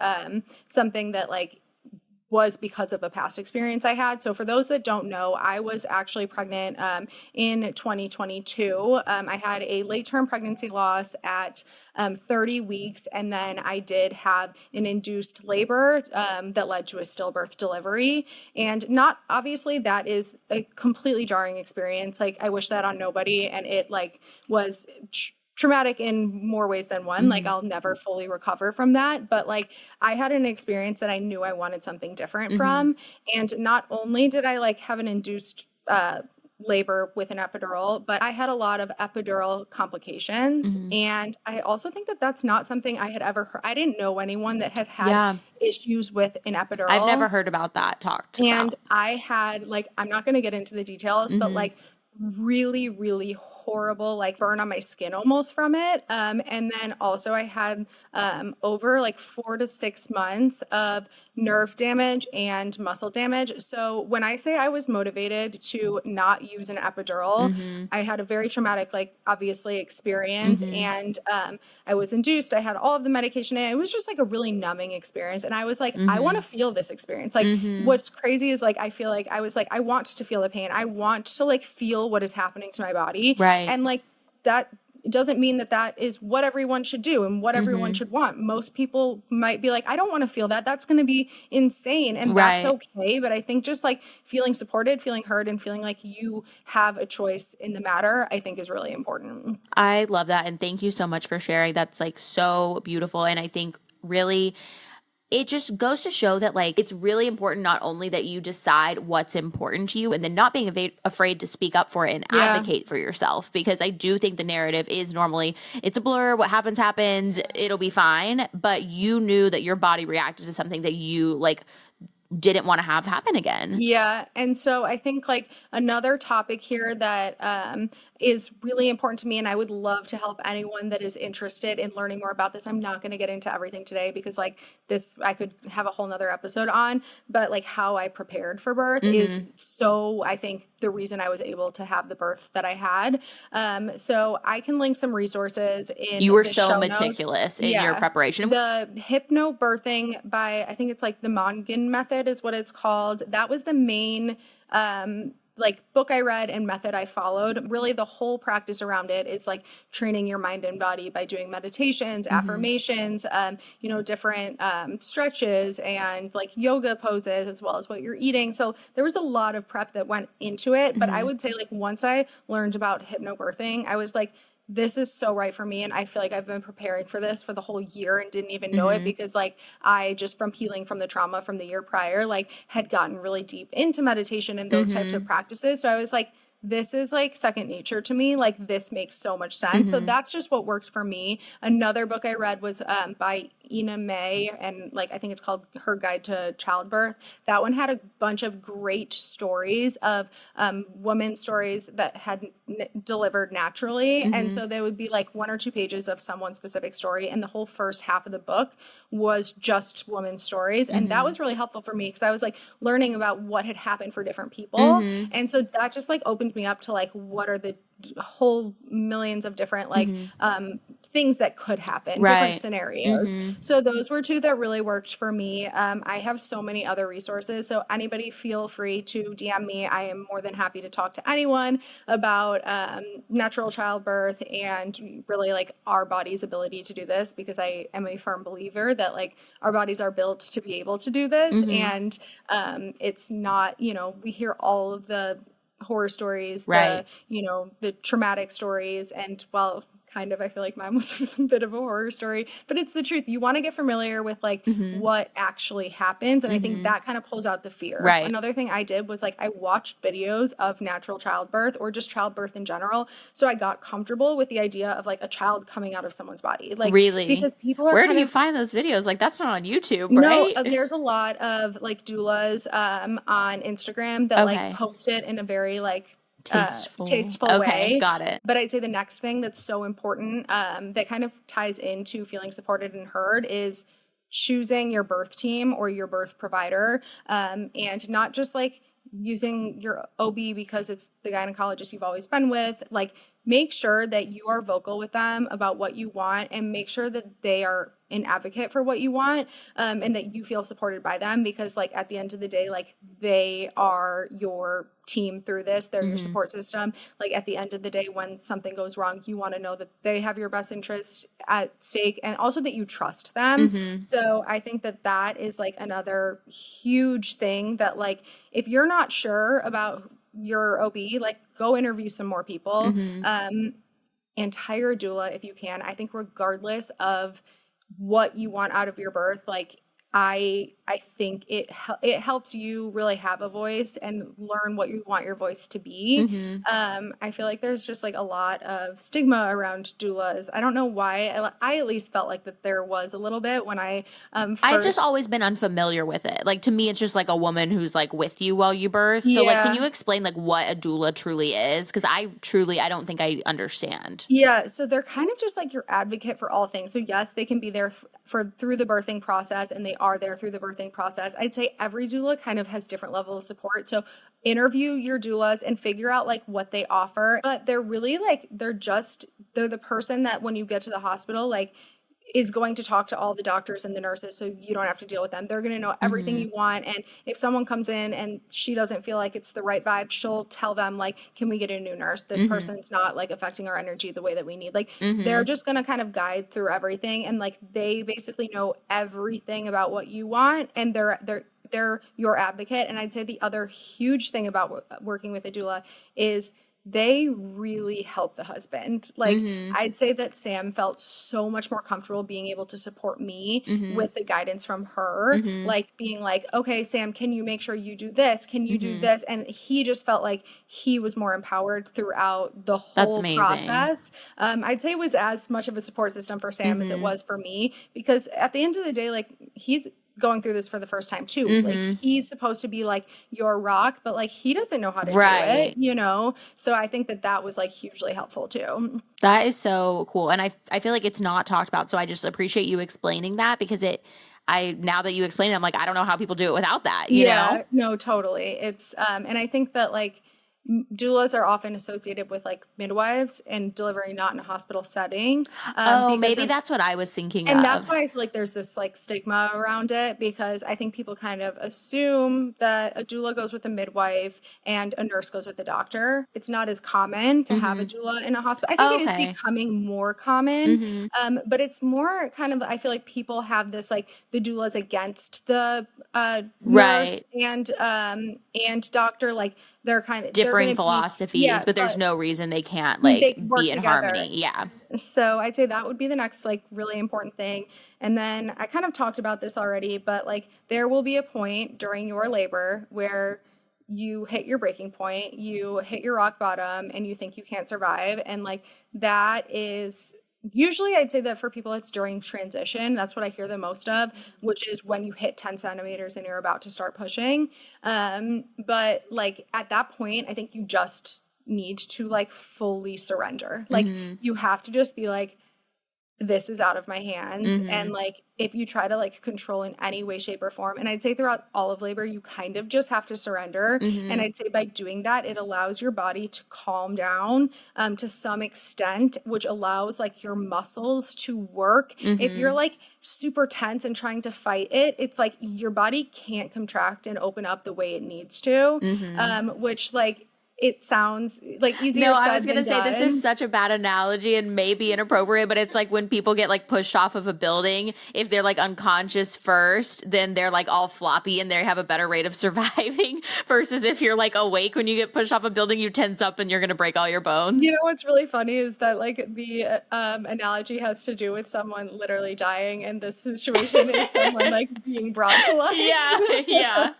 something that like was because of a past experience I had. So for those that don't know, I was actually pregnant in 2022. I had a late-term pregnancy loss at 30 weeks, and then I did have an induced labor that led to a stillbirth delivery. And not obviously that is a completely jarring experience. Like I wish that on nobody, and it like was traumatic in more ways than one. Like I'll never fully recover from that. But like I had an experience that I knew I wanted something different from. And not only did I like have an induced labor with an epidural, but I had a lot of epidural complications. And I also think that that's not something I had ever heard. I didn't know anyone that had issues with an epidural. I've never heard about that talked and about. I had like, I'm not going to get into the details, but like really, really horrible like burn on my skin almost from it. And then also I had over like 4 to 6 months of nerve damage and muscle damage. So when I say I was motivated to not use an epidural, I had a very traumatic, like obviously experience and I was induced. I had all of the medication and it was just like a really numbing experience. And I was like, I want to feel this experience. Like what's crazy is like, I feel like I was like, I want to feel the pain. I want to like feel what is happening to my body. Right. And like that doesn't mean that that is what everyone should do and what everyone should want. Most people might be like, I don't want to feel that. That's going to be insane. And that's okay. But I think just like feeling supported, feeling heard, and feeling like you have a choice in the matter, I think is really important. I love that. And thank you so much for sharing. That's like so beautiful. And I think really it just goes to show that like it's really important not only that you decide what's important to you and then not being afraid to speak up for it and advocate for yourself, because I do think the narrative is normally it's a blur, what happens, it'll be fine, but you knew that your body reacted to something that you like didn't want to have happen again. Yeah. And so I think like another topic here that is really important to me, and I would love to help anyone that is interested in learning more about this. I'm not going to get into everything today because like this, I could have a whole nother episode on, but like how I prepared for birth is so, I think the reason I was able to have the birth that I had. So I can link some resources in You were the so show meticulous notes. in your preparation. The Hypnobirthing by, I think it's like the Mongan method is what it's called. That was the main like book I read and method I followed. Really the whole practice around it is like training your mind and body by doing meditations, affirmations, you know, different stretches and like yoga poses, as well as what you're eating. So there was a lot of prep that went into it. But I would say like once I learned about hypnobirthing, I was like, this is so right for me. And I feel like I've been preparing for this for the whole year and didn't even know it, because like I just from healing from the trauma from the year prior, like had gotten really deep into meditation and those types of practices. So I was like, this is like second nature to me. Like this makes so much sense. So that's just what worked for me. Another book I read was by Ina May, and like I think it's called Her Guide to Childbirth. That one had a bunch of great stories of women's stories that had delivered naturally. And so there would be like 1 or 2 pages of someone's specific story, and the whole first half of the book was just women's stories. And that was really helpful for me because I was like learning about what had happened for different people. And so that just like opened me up to like what are the whole millions of different like things that could happen, different scenarios. So those were 2 that really worked for me. I have so many other resources, so anybody feel free to DM me. I am more than happy to talk to anyone about natural childbirth and really like our body's ability to do this, because I am a firm believer that like our bodies are built to be able to do this. And it's not, you know, we hear all of the horror stories, the, you know, the traumatic stories, and well, kind of, I feel like mine was a bit of a horror story, but it's the truth. You want to get familiar with like what actually happens. And I think that kind of pulls out the fear. Right. Another thing I did was like, I watched videos of natural childbirth or just childbirth in general. So I got comfortable with the idea of like a child coming out of someone's body. Like, Really? because people are Where do you find those videos? Like, that's not on YouTube, no, right? there's a lot of like doulas on Instagram that like post it in a very like tasteful okay, way. got it. But I'd say the next thing that's so important that kind of ties into feeling supported and heard is choosing your birth team or your birth provider, and not just like using your OB because it's the gynecologist you've always been with. Like, make sure that you are vocal with them about what you want, and make sure that they are an advocate for what you want, and that you feel supported by them, because like at the end of the day, like they are your team through this. They're your support system. Like at the end of the day, when something goes wrong, you want to know that they have your best interest at stake, and also that you trust them. So I think that that is like another huge thing, that like if you're not sure about your OB, like go interview some more people, and hire a doula if you can. I think regardless of what you want out of your birth, like I think it helps you really have a voice and learn what you want your voice to be. I feel like there's just like a lot of stigma around doulas. I don't know why. I at least felt like that there was a little bit when I I've just always been unfamiliar with it. Like, to me, it's just like a woman who's like with you while you birth. So like, can you explain like what a doula truly is? Because I don't think I understand. Yeah, so they're kind of just like your advocate for all things. So yes, they can be there through the birthing process, and they are there through the birthing process. I'd say every doula kind of has different level of support. So interview your doulas and figure out like what they offer. But they're really like, they're the person that when you get to the hospital, like is going to talk to all the doctors and the nurses, so you don't have to deal with them. They're going to know everything you want. And if someone comes in and she doesn't feel like it's the right vibe, she'll tell them like, can we get a new nurse? This person's not like affecting our energy the way that we need. Like they're just going to kind of guide through everything. And like, they basically know everything about what you want, and they're your advocate. And I'd say the other huge thing about working with a doula is they really help the husband. Like I'd say that Sam felt so much more comfortable being able to support me with the guidance from her, like being like, okay, Sam, can you make sure you do this? Can you do this? And he just felt like he was more empowered throughout the whole process. I'd say it was as much of a support system for Sam as it was for me, because at the end of the day, like he's going through this for the first time too. Like he's supposed to be like your rock, but like he doesn't know how to do it, you know? So I think that was like hugely helpful too. That is so cool. And I feel like it's not talked about. So I just appreciate you explaining that, because now that you explain it, I'm like, I don't know how people do it without that, you know? No, totally. It's, and I think that like doulas are often associated with like midwives and delivering not in a hospital setting. Maybe that's what I was thinking of. And that's why I feel like there's this like stigma around it, because I think people kind of assume that a doula goes with a midwife and a nurse goes with the doctor. It's not as common to have a doula in a hospital. I think it is becoming more common, but it's more kind of, I feel like people have this like the doula's against the nurse and doctor, like they're kind of differing philosophies, but there's no reason they can't like be in harmony. Yeah. So I'd say that would be the next like really important thing. And then I kind of talked about this already, but like there will be a point during your labor where you hit your breaking point, you hit your rock bottom, and you think you can't survive. And like that is usually, I'd say that for people, it's during transition. That's what I hear the most of, which is when you hit 10 centimeters and you're about to start pushing. But like at that point, I think you just need to like fully surrender. Like you have to just be like, this is out of my hands. And like, if you try to like control in any way, shape or form, and I'd say throughout all of labor, you kind of just have to surrender. And I'd say by doing that, it allows your body to calm down to some extent, which allows like your muscles to work. If you're like super tense and trying to fight it, it's like your body can't contract and open up the way it needs to, which like it sounds like easier No, said I was going to than say this done. is such a bad analogy and maybe inappropriate, but it's like when people get like pushed off of a building, if they're like unconscious first, then they're like all floppy and they have a better rate of surviving versus if you're like awake when you get pushed off a building, you tense up and you're going to break all your bones. You know what's really funny is that like the analogy has to do with someone literally dying, and this situation is someone like being brought to life. Yeah.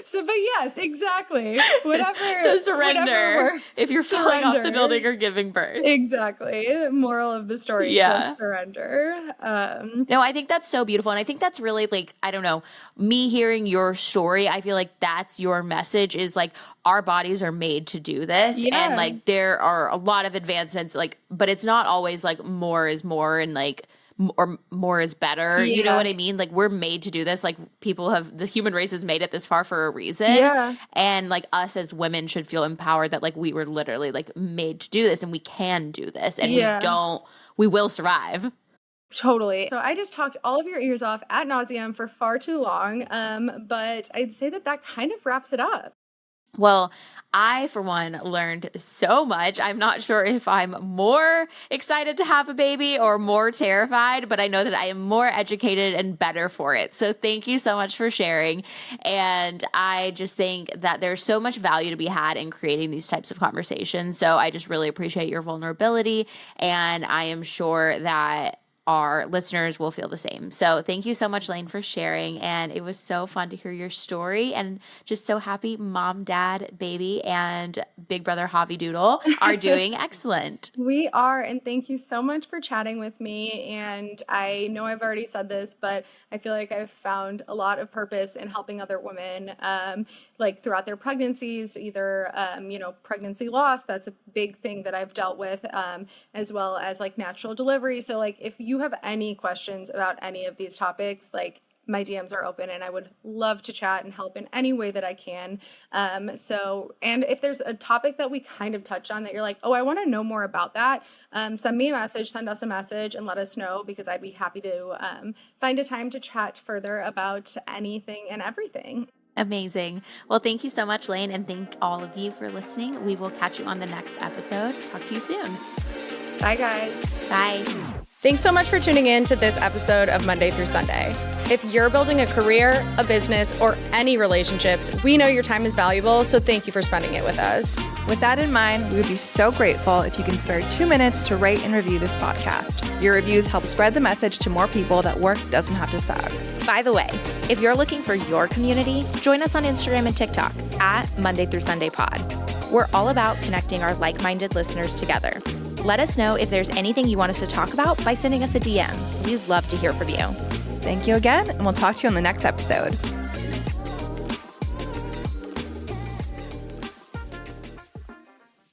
So, but yes, exactly. Whatever. So surrender whatever works. if you're falling off the Surrender. building or giving birth. Exactly. Moral of the story, Yeah. just surrender. No, I think that's so beautiful. And I think that's really like, I don't know, me hearing your story, I feel like that's your message is like our bodies are made to do this. Yeah. And like there are a lot of advancements, like, but it's not always like more is more and like, or more is better. You know Yeah. what I mean? Like we're made to do this. Like the human race has made it this far for a reason. Yeah. And like us as women should feel empowered that like we were literally like made to do this and we can do this and we will survive. Totally. So I just talked all of your ears off ad nauseum for far too long. But I'd say that kind of wraps it up. Well, I, for one, learned so much. I'm not sure if I'm more excited to have a baby or more terrified, but I know that I am more educated and better for it. So thank you so much for sharing. And I just think that there's so much value to be had in creating these types of conversations. So I just really appreciate your vulnerability. And I am sure that our listeners will feel the same. So thank you so much, Lane, for sharing. And it was so fun to hear your story and just so happy mom, dad, baby, and big brother Javi Doodle are doing excellent. We are, and thank you so much for chatting with me. And I know I've already said this, but I feel like I've found a lot of purpose in helping other women, like throughout their pregnancies, either, pregnancy loss, that's a big thing that I've dealt with, as well as like natural delivery. So like if you have any questions about any of these topics, like my DMs are open and I would love to chat and help in any way that I can. And if there's a topic that we kind of touch on that you're like, oh, I want to know more about that, send me a message, send us a message and let us know, because I'd be happy to find a time to chat further about anything and everything. Amazing. Well, thank you so much, Lane, and thank all of you for listening. We will catch you on the next episode. Talk to you soon. Bye, guys. Bye. Thanks so much for tuning in to this episode of Monday through Sunday. If you're building a career, a business, or any relationships, we know your time is valuable, so thank you for spending it with us. With that in mind, we would be so grateful if you can spare 2 minutes to rate and review this podcast. Your reviews help spread the message to more people that work doesn't have to suck. By the way, if you're looking for your community, join us on Instagram and TikTok at Monday through Sunday Pod. We're all about connecting our like-minded listeners together. Let us know if there's anything you want us to talk about by sending us a DM. We'd love to hear from you. Thank you again, and we'll talk to you on the next episode.